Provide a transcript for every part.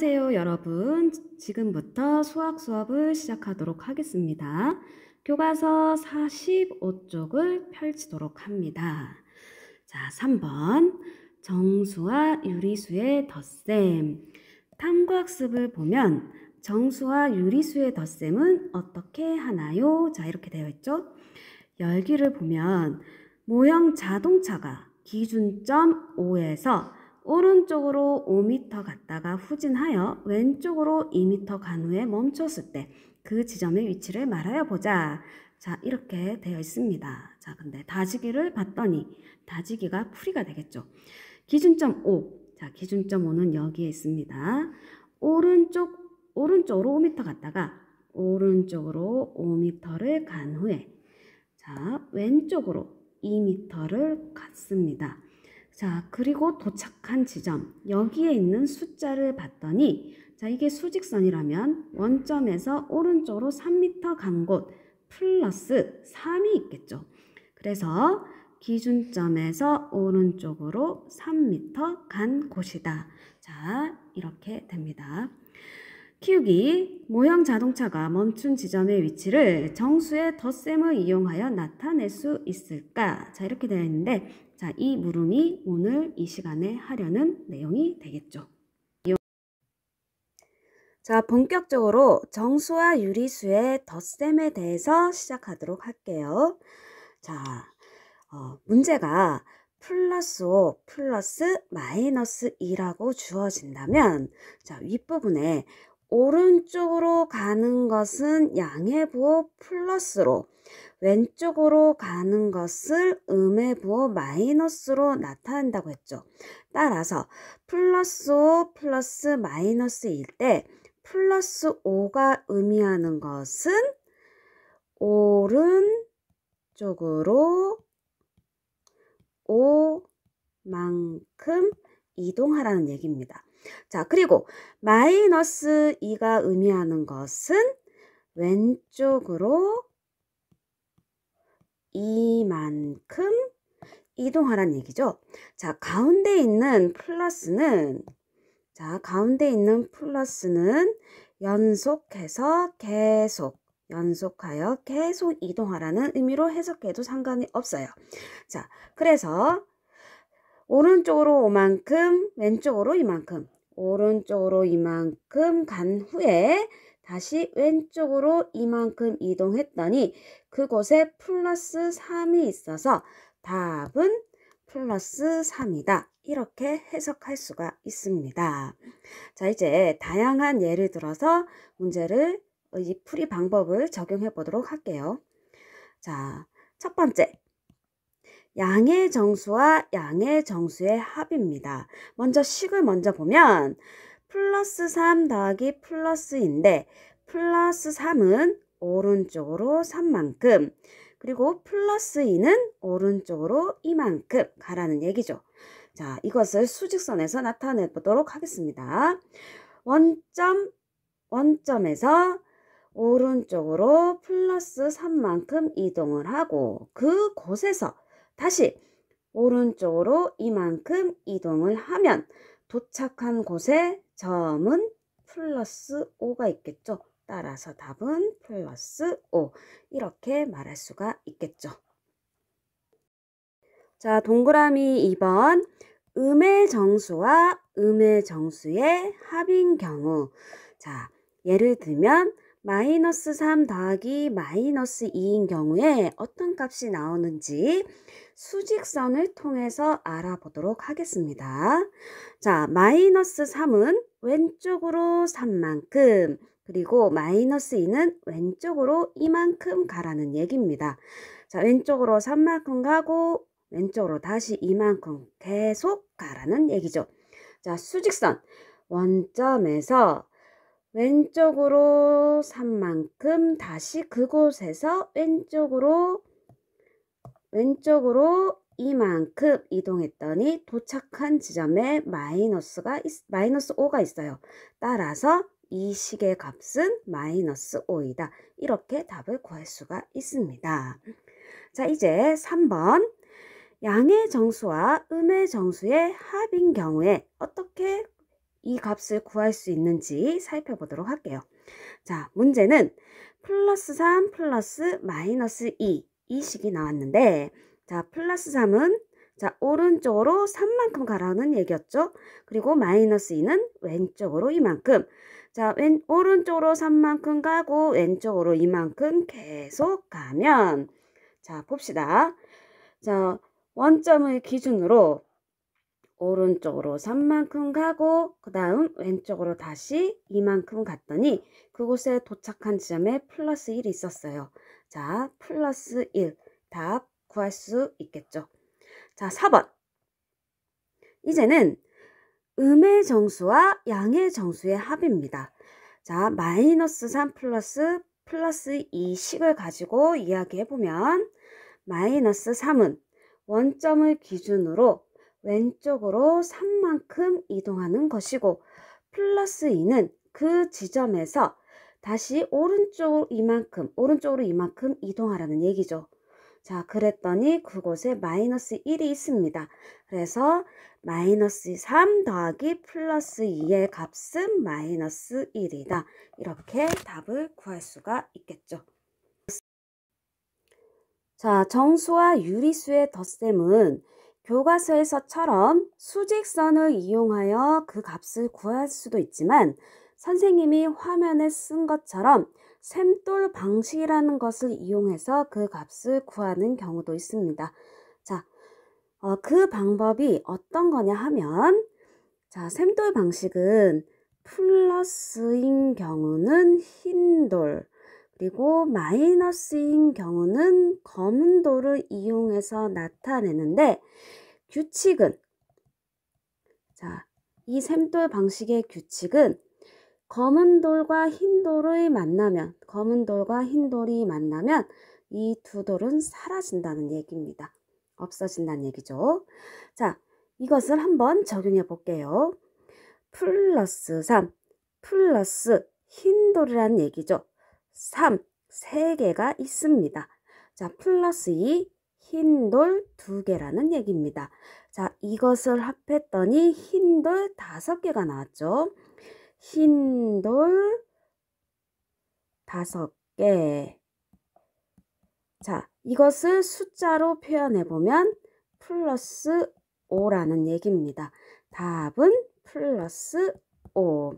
안녕하세요, 여러분. 지금부터 수학 수업을 시작하도록 하겠습니다. 교과서 45쪽을 펼치도록 합니다. 자, 3번 정수와 유리수의 덧셈. 탐구학습을 보면 정수와 유리수의 덧셈은 어떻게 하나요? 자, 이렇게 되어 있죠. 열기를 보면 모형 자동차가 기준점 5에서 오른쪽으로 5m 갔다가 후진하여 왼쪽으로 2m 간 후에 멈췄을 때 그 지점의 위치를 말하여 보자. 자, 이렇게 되어 있습니다. 자, 근데 다지기를 봤더니 다지기가 풀이가 되겠죠. 기준점 5. 자, 기준점 5는 여기에 있습니다. 오른쪽으로 5m 갔다가 오른쪽으로 5m를 간 후에 자, 왼쪽으로 2m를 갔습니다. 자, 그리고 도착한 지점, 여기에 있는 숫자를 봤더니 자, 이게 수직선이라면 원점에서 오른쪽으로 3m 간 곳 플러스 3이 있겠죠. 그래서 기준점에서 오른쪽으로 3m 간 곳이다. 자, 이렇게 됩니다. 키우기, 모형 자동차가 멈춘 지점의 위치를 정수의 덧셈을 이용하여 나타낼 수 있을까? 자, 이렇게 되어 있는데, 자, 이 물음이 오늘 이 시간에 하려는 내용이 되겠죠. 자, 본격적으로 정수와 유리수의 덧셈에 대해서 시작하도록 할게요. 자, 문제가 플러스 5 플러스 마이너스 2라고 주어진다면, 자, 윗부분에 오른쪽으로 가는 것은 양의 부호 플러스로, 왼쪽으로 가는 것을 음의 부호 마이너스로 나타낸다고 했죠. 따라서 플러스 5 플러스 마이너스일 때 플러스 5가 의미하는 것은 오른쪽으로 5만큼 이동하라는 얘기입니다. 자, 그리고 마이너스 2가 의미하는 것은 왼쪽으로 2만큼 이동하라는 얘기죠. 자, 가운데 있는 플러스는 연속하여 계속 이동하라는 의미로 해석해도 상관이 없어요. 자, 그래서 오른쪽으로 5만큼, 왼쪽으로 이만큼, 오른쪽으로 이만큼 간 후에 다시 왼쪽으로 이만큼 이동했더니 그곳에 플러스 3이 있어서 답은 플러스 3이다. 이렇게 해석할 수가 있습니다. 자, 이제 다양한 예를 들어서 문제를 이 풀이 방법을 적용해 보도록 할게요. 자, 첫 번째. 양의 정수와 양의 정수의 합입니다. 먼저 식을 먼저 보면 플러스 3 더하기 플러스인데 플러스 3은 오른쪽으로 3만큼 그리고 플러스 2는 오른쪽으로 이만큼 가라는 얘기죠. 자, 이것을 수직선에서 나타내 보도록 하겠습니다. 원점에서 오른쪽으로 플러스 3만큼 이동을 하고 그곳에서 다시 오른쪽으로 이만큼 이동을 하면 도착한 곳에 점은 플러스 5가 있겠죠. 따라서 답은 플러스 5 이렇게 말할 수가 있겠죠. 자, 동그라미 2번 음의 정수와 음의 정수의 합인 경우 자, 예를 들면 마이너스 3 더하기 마이너스 2인 경우에 어떤 값이 나오는지 수직선을 통해서 알아보도록 하겠습니다. 자, 마이너스 3은 왼쪽으로 3만큼 그리고 마이너스 2는 왼쪽으로 이만큼 가라는 얘기입니다. 자, 왼쪽으로 3만큼 가고 왼쪽으로 다시 이만큼 계속 가라는 얘기죠. 자, 수직선 원점에서 왼쪽으로 3만큼 다시 그곳에서 왼쪽으로 이만큼 이동했더니 도착한 지점에 마이너스 5가 있어요. 따라서 이 식의 값은 마이너스 5이다. 이렇게 답을 구할 수가 있습니다. 자, 이제 3번 양의 정수와 음의 정수의 합인 경우에 어떻게 이 값을 구할 수 있는지 살펴보도록 할게요. 자, 문제는 플러스 3 플러스 마이너스 2 이 식이 나왔는데, 자, 플러스 3은 자, 오른쪽으로 3만큼 가라는 얘기였죠. 그리고 마이너스 2는 왼쪽으로 이만큼. 자, 오른쪽으로 3만큼 가고 왼쪽으로 이만큼 계속 가면, 자, 봅시다. 자, 원점을 기준으로 오른쪽으로 3만큼 가고 그 다음 왼쪽으로 다시 이만큼 갔더니 그곳에 도착한 지점에 플러스 1이 있었어요. 자, 플러스 1. 답 구할 수 있겠죠. 자, 4번. 이제는 음의 정수와 양의 정수의 합입니다. 자, 마이너스 3 플러스 2식을 가지고 이야기해보면 마이너스 3은 원점을 기준으로 왼쪽으로 3만큼 이동하는 것이고 플러스 2는 그 지점에서 다시 오른쪽으로 이만큼 이동하라는 얘기죠. 자, 그랬더니 그곳에 마이너스 1이 있습니다. 그래서 마이너스 3 더하기 플러스 2의 값은 마이너스 1이다. 이렇게 답을 구할 수가 있겠죠. 자, 정수와 유리수의 덧셈은 교과서에서처럼 수직선을 이용하여 그 값을 구할 수도 있지만 선생님이 화면에 쓴 것처럼 셈돌 방식이라는 것을 이용해서 그 값을 구하는 경우도 있습니다. 자, 그 방법이 어떤 거냐 하면, 자, 셈돌 방식은 플러스인 경우는 흰 돌, 그리고 마이너스인 경우는 검은 돌을 이용해서 나타내는데, 규칙은, 자, 이 셈돌 방식의 규칙은 검은 돌과 흰 돌이 만나면 이 두 돌은 사라진다는 얘기입니다. 없어진다는 얘기죠. 자, 이것을 한번 적용해 볼게요. 플러스 3 플러스 흰 돌이라는 얘기죠. 3, 3개가 있습니다. 자, 플러스 2, 흰 돌 2개라는 얘기입니다. 자, 이것을 합했더니 흰 돌 5개가 나왔죠. 흰 돌 5개. 자, 이것을 숫자로 표현해보면 플러스 5라는 얘기입니다. 답은 플러스 5.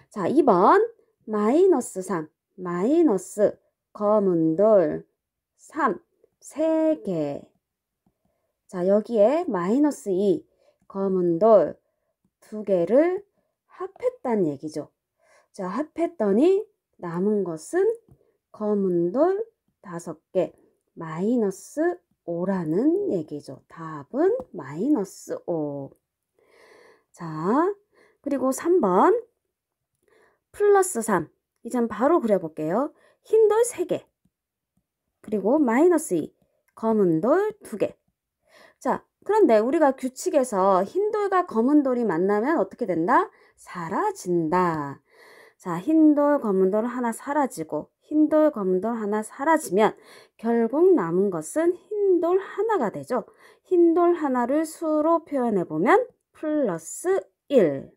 자, 2번 마이너스 3, 마이너스 검은 돌 3, 3개. 자, 여기에 마이너스 2, 검은 돌 2개를 합했다는 얘기죠. 자, 합했더니 남은 것은 검은 돌 5개, 마이너스 5라는 얘기죠. 답은 마이너스 5. 자, 그리고 3번 플러스 3. 이젠 바로 그려볼게요. 흰 돌 3개, 그리고 마이너스 2, 검은 돌 2개. 자, 그런데 우리가 규칙에서 흰 돌과 검은 돌이 만나면 어떻게 된다? 사라진다. 자, 흰 돌, 검은 돌 하나 사라지고 흰 돌, 검은 돌 하나 사라지면 결국 남은 것은 흰 돌 하나가 되죠. 흰 돌 하나를 수로 표현해보면 플러스 1.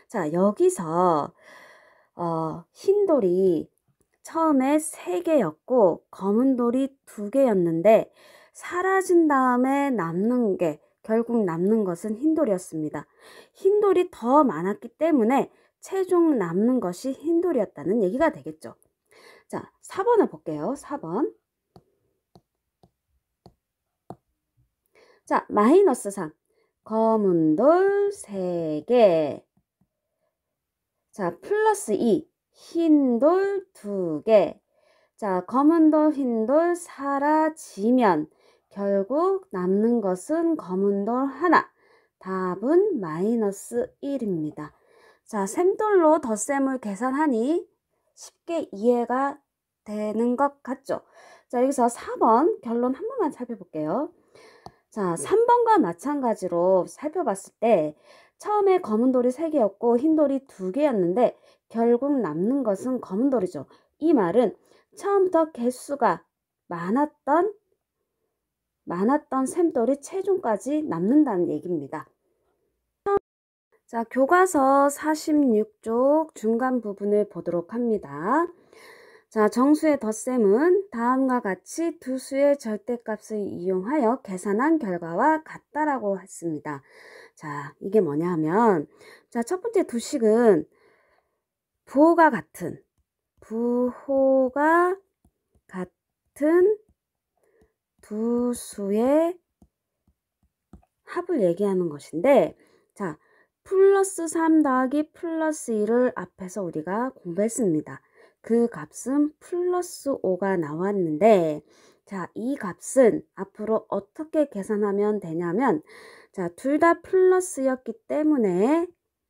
자, 여기서 흰 돌이 처음에 3개였고 검은 돌이 2개였는데 사라진 다음에 결국 남는 것은 흰 돌이었습니다. 흰 돌이 더 많았기 때문에 최종 남는 것이 흰 돌이었다는 얘기가 되겠죠. 자, 4번을 볼게요. 4번. 자, 마이너스 3. 검은 돌 3개. 자, 플러스 2. 흰 돌 2개. 자, 검은 돌, 흰 돌 사라지면 결국 남는 것은 검은 돌 하나. 답은 마이너스 1입니다. 자, 셈돌로 덧셈을 계산하니 쉽게 이해가 되는 것 같죠? 자, 여기서 4번 결론 한 번만 살펴볼게요. 자, 3번과 마찬가지로 살펴봤을 때 처음에 검은 돌이 3개였고 흰 돌이 2개였는데 결국 남는 것은 검은 돌이죠. 이 말은 처음부터 개수가 많았던 셈돌이 최종까지 남는다는 얘기입니다. 자, 교과서 46쪽 중간 부분을 보도록 합니다. 자, 정수의 덧셈은 다음과 같이 두 수의 절대값을 이용하여 계산한 결과와 같다라고 했습니다. 자, 이게 뭐냐 하면, 자, 첫 번째 두식은 부호가 같은 두 수의 합을 얘기하는 것인데, 자, 플러스 3 더하기 플러스 1을 앞에서 우리가 공부했습니다. 그 값은 플러스 5가 나왔는데, 자, 이 값은 앞으로 어떻게 계산하면 되냐면, 자, 둘 다 플러스였기 때문에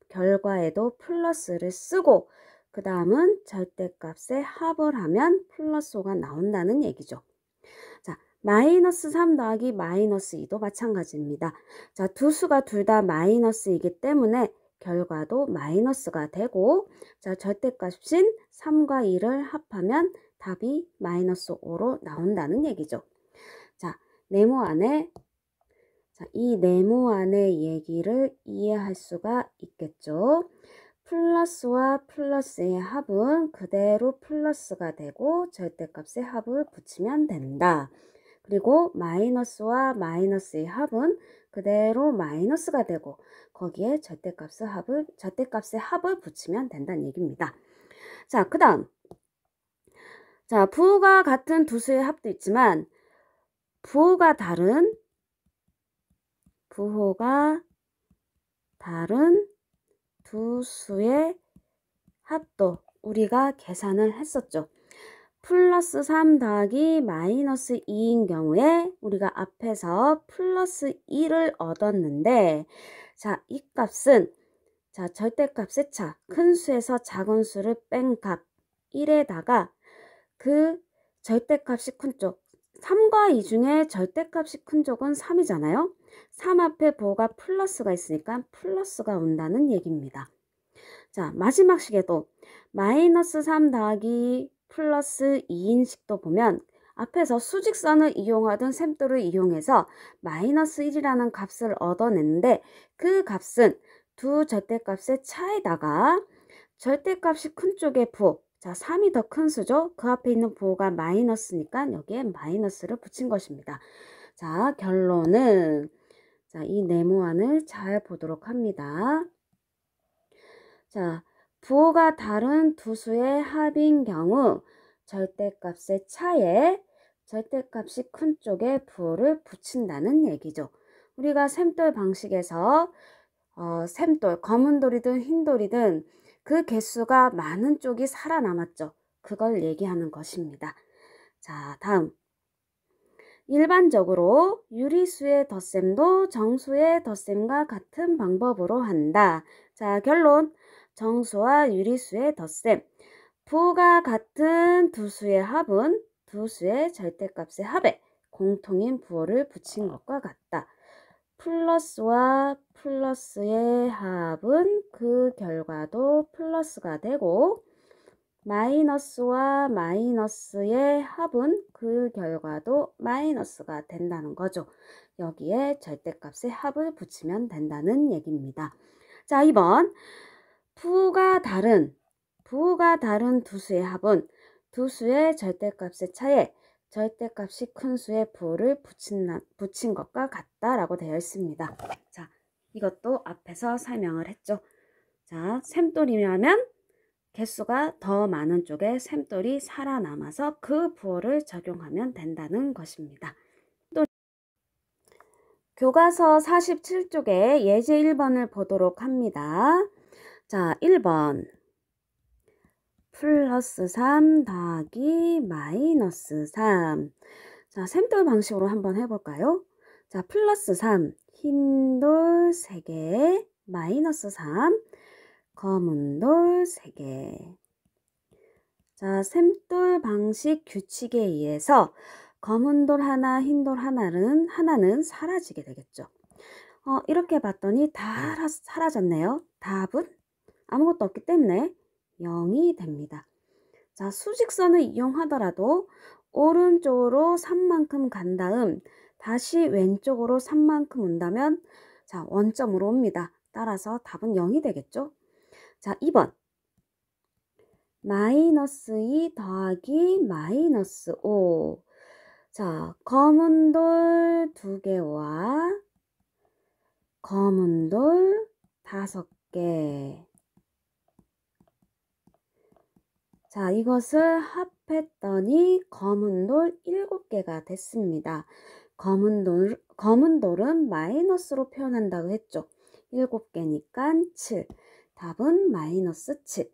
결과에도 플러스를 쓰고, 그 다음은 절대값에 합을 하면 플러스 5가 나온다는 얘기죠. 자, 마이너스 3 더하기 마이너스 2도 마찬가지입니다. 자, 두 수가 둘 다 마이너스이기 때문에 결과도 마이너스가 되고, 자, 절대값인 3과 2를 합하면 답이 마이너스 5로 나온다는 얘기죠. 자, 이 네모안의 얘기를 이해할 수가 있겠죠. 플러스와 플러스의 합은 그대로 플러스가 되고 절대값의 합을 붙이면 된다. 그리고 마이너스와 마이너스의 합은 그대로 마이너스가 되고 거기에 절대값의 합을 붙이면 된다는 얘기입니다. 자, 그 다음. 자, 부호가 같은 두 수의 합도 있지만 부호가 다른 두 수의 합도 우리가 계산을 했었죠. 플러스 3 더하기 마이너스 2인 경우에 우리가 앞에서 플러스 1을 얻었는데, 자, 이 값은 자, 절대값의 차, 큰 수에서 작은 수를 뺀 값 1에다가 그 절대값이 큰 쪽, 3과 2 중에 절대값이 큰 쪽은 3이잖아요. 3 앞에 부호가 플러스가 있으니까 플러스가 온다는 얘기입니다. 자, 마지막 식에도 마이너스 3 더하기 플러스 2인 식도 보면 앞에서 수직선을 이용하든 셈도를 이용해서 마이너스 1이라는 값을 얻어냈는데 그 값은 두 절대값의 차에다가 절대값이 큰 쪽의 부호, 자, 3이 더 큰 수죠. 그 앞에 있는 부호가 마이너스니까 여기에 마이너스를 붙인 것입니다. 자, 결론은 자, 이 네모안을 잘 보도록 합니다. 자, 부호가 다른 두 수의 합인 경우 절대값의 차에 절대값이 큰 쪽에 부호를 붙인다는 얘기죠. 우리가 셈돌 방식에서 셈돌, 검은 돌이든 흰 돌이든 그 개수가 많은 쪽이 살아남았죠. 그걸 얘기하는 것입니다. 자, 다음. 일반적으로 유리수의 덧셈도 정수의 덧셈과 같은 방법으로 한다. 자, 결론. 정수와 유리수의 덧셈. 부호가 같은 두 수의 합은 두 수의 절대값의 합에 공통인 부호를 붙인 것과 같다. 플러스와 플러스의 합은 그 결과도 플러스가 되고 마이너스와 마이너스의 합은 그 결과도 마이너스가 된다는 거죠. 여기에 절대값의 합을 붙이면 된다는 얘기입니다. 자, 2번. 부호가 다른 두 수의 합은 두 수의 절대값의 차에 절대값이 큰 수의 부호를 붙인 것과 같다라고 되어 있습니다. 자, 이것도 앞에서 설명을 했죠. 자, 셈돌이면 개수가 더 많은 쪽에 셈돌이 살아남아서 그 부호를 적용하면 된다는 것입니다. 또 교과서 47쪽에 예제 1번을 보도록 합니다. 자, 1번. 플러스 3 더하기 마이너스 3. 자, 셈돌 방식으로 한번 해볼까요? 자, 플러스 3, 흰 돌 3개, 마이너스 3, 검은 돌 3개. 자, 셈돌 방식 규칙에 의해서 검은 돌 하나, 흰 돌 하나는 사라지게 되겠죠. 이렇게 봤더니 다 사라졌네요. 답은 아무것도 없기 때문에 0이 됩니다. 자, 수직선을 이용하더라도 오른쪽으로 3만큼 간 다음 다시 왼쪽으로 3만큼 온다면 자, 원점으로 옵니다. 따라서 답은 0이 되겠죠. 자, 2번. 마이너스 2 더하기 마이너스 5. 자, 검은 돌 2개와 검은 돌 5개. 자, 이것을 합했더니 검은 돌 7개가 됐습니다. 검은 돌은 마이너스로 표현한다고 했죠. 7개니까 7. 답은 마이너스 7.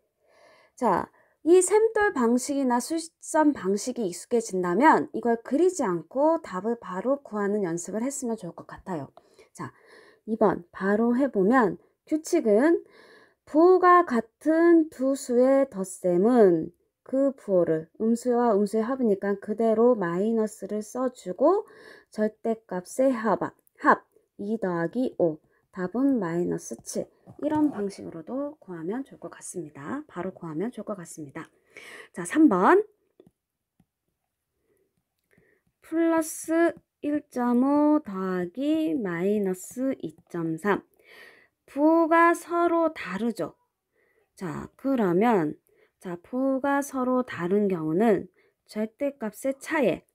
자, 이 샘돌 방식이나 수선 방식이 익숙해진다면 이걸 그리지 않고 답을 바로 구하는 연습을 했으면 좋을 것 같아요. 자, 2번 바로 해보면 규칙은 부호가 같은 두 수의 덧셈은 그 부호를 음수와 음수의 합이니까 그대로 마이너스를 써주고 절대값의 합 2 더하기 5 답은 마이너스 7. 이런 방식으로도 구하면 좋을 것 같습니다. 바로 구하면 좋을 것 같습니다. 자, 3번 플러스 1.5 더하기 마이너스 2.3 부호가 서로 다르죠. 자, 그러면 부호가 서로 다른 경우는 절대값의 차에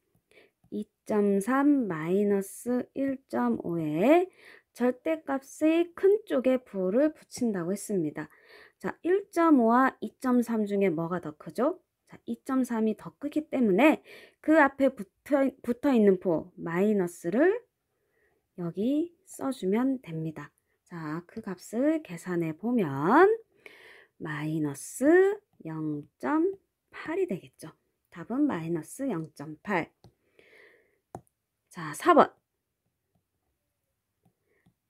2.3 마이너스 1.5에 절대값의 큰 쪽에 부호를 붙인다고 했습니다. 자, 1.5와 2.3 중에 뭐가 더 크죠? 자, 2.3이 더 크기 때문에 그 앞에 붙어 있는 부호 마이너스를 여기 써주면 됩니다. 자, 그 값을 계산해 보면 마이너스 0.8이 되겠죠. 답은 마이너스 0.8. 자, 4번.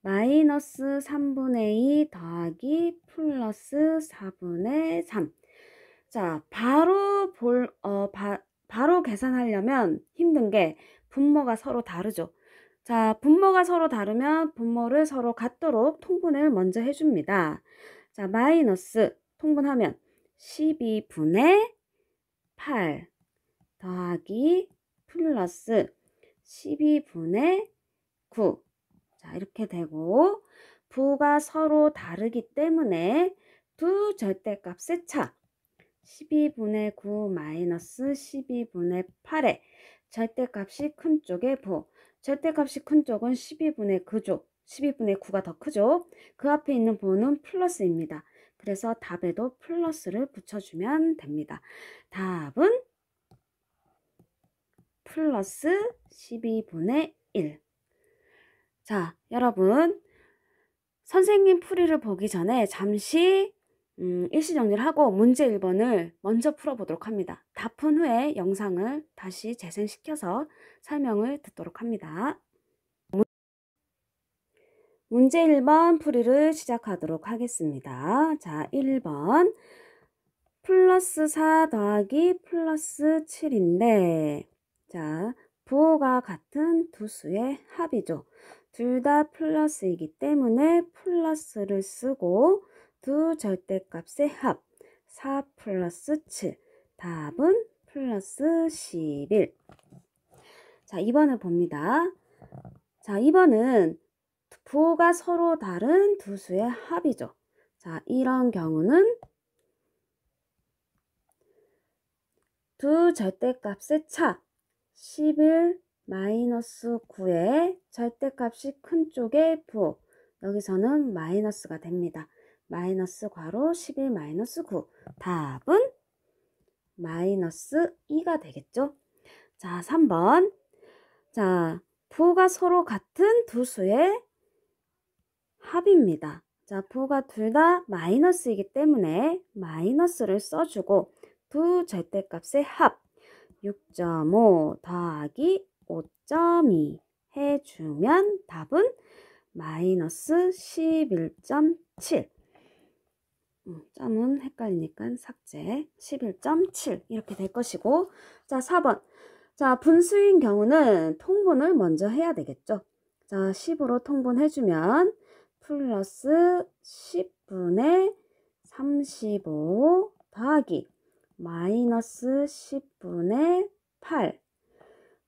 마이너스 3분의 2 더하기 플러스 4분의 3. 자, 바로 계산하려면 힘든 게 분모가 서로 다르죠. 자, 분모가 서로 다르면 분모를 서로 같도록 통분을 먼저 해줍니다. 자, 마이너스 통분하면 12분의 8 더하기 플러스 12분의 9. 자, 이렇게 되고 부가 서로 다르기 때문에 두 절대값의 차 12분의 9 마이너스 12분의 8에 절대값이 큰 쪽의 부. 절대값이 큰 쪽은 12분의 9죠. 12분의 9가 더 크죠. 그 앞에 있는 부호는 플러스입니다. 그래서 답에도 플러스를 붙여주면 됩니다. 답은 플러스 12분의 1. 자, 여러분 선생님 풀이를 보기 전에 잠시 일시 정리를 하고 문제 1번을 먼저 풀어보도록 합니다. 다 푼 후에 영상을 다시 재생시켜서 설명을 듣도록 합니다. 문제 1번 풀이를 시작하도록 하겠습니다. 자, 1번 플러스 4 더하기 플러스 7인데 자, 부호가 같은 두 수의 합이죠. 둘 다 플러스이기 때문에 플러스를 쓰고 두 절대값의 합 4 플러스 7 답은 플러스 11. 자, 2번을 봅니다. 자, 2번은 부호가 서로 다른 두 수의 합이죠. 자, 이런 경우는 두 절대값의 차 11 마이너스 9의 절대값이 큰 쪽의 부호 여기서는 마이너스가 됩니다. 마이너스 괄호 11 마이너스 9 답은 마이너스 2가 되겠죠. 자, 3번 자, 부호가 서로 같은 두 수의 합입니다. 자, 부호가 둘 다 마이너스이기 때문에 마이너스를 써주고 두 절대값의 합 6.5 더하기 5.2 해주면 답은 마이너스 11.7. 점은 헷갈리니까 삭제 11.7 이렇게 될 것이고 자 4번 자 분수인 경우는 통분을 먼저 해야 되겠죠. 자 10으로 통분해주면 플러스 10분의 35 더하기 마이너스 10분의 8.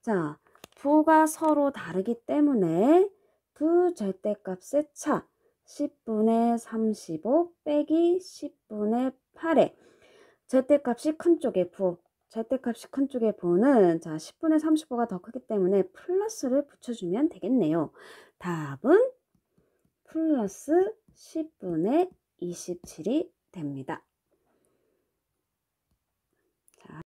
자, 부호가 서로 다르기 때문에 두 절대값의 차 10분의 35 빼기 10분의 8에 절대값이 큰 쪽에 부, 절대값이 큰 쪽에 부는 자 10분의 35가 더 크기 때문에 플러스를 붙여주면 되겠네요. 답은 플러스 10분의 27이 됩니다.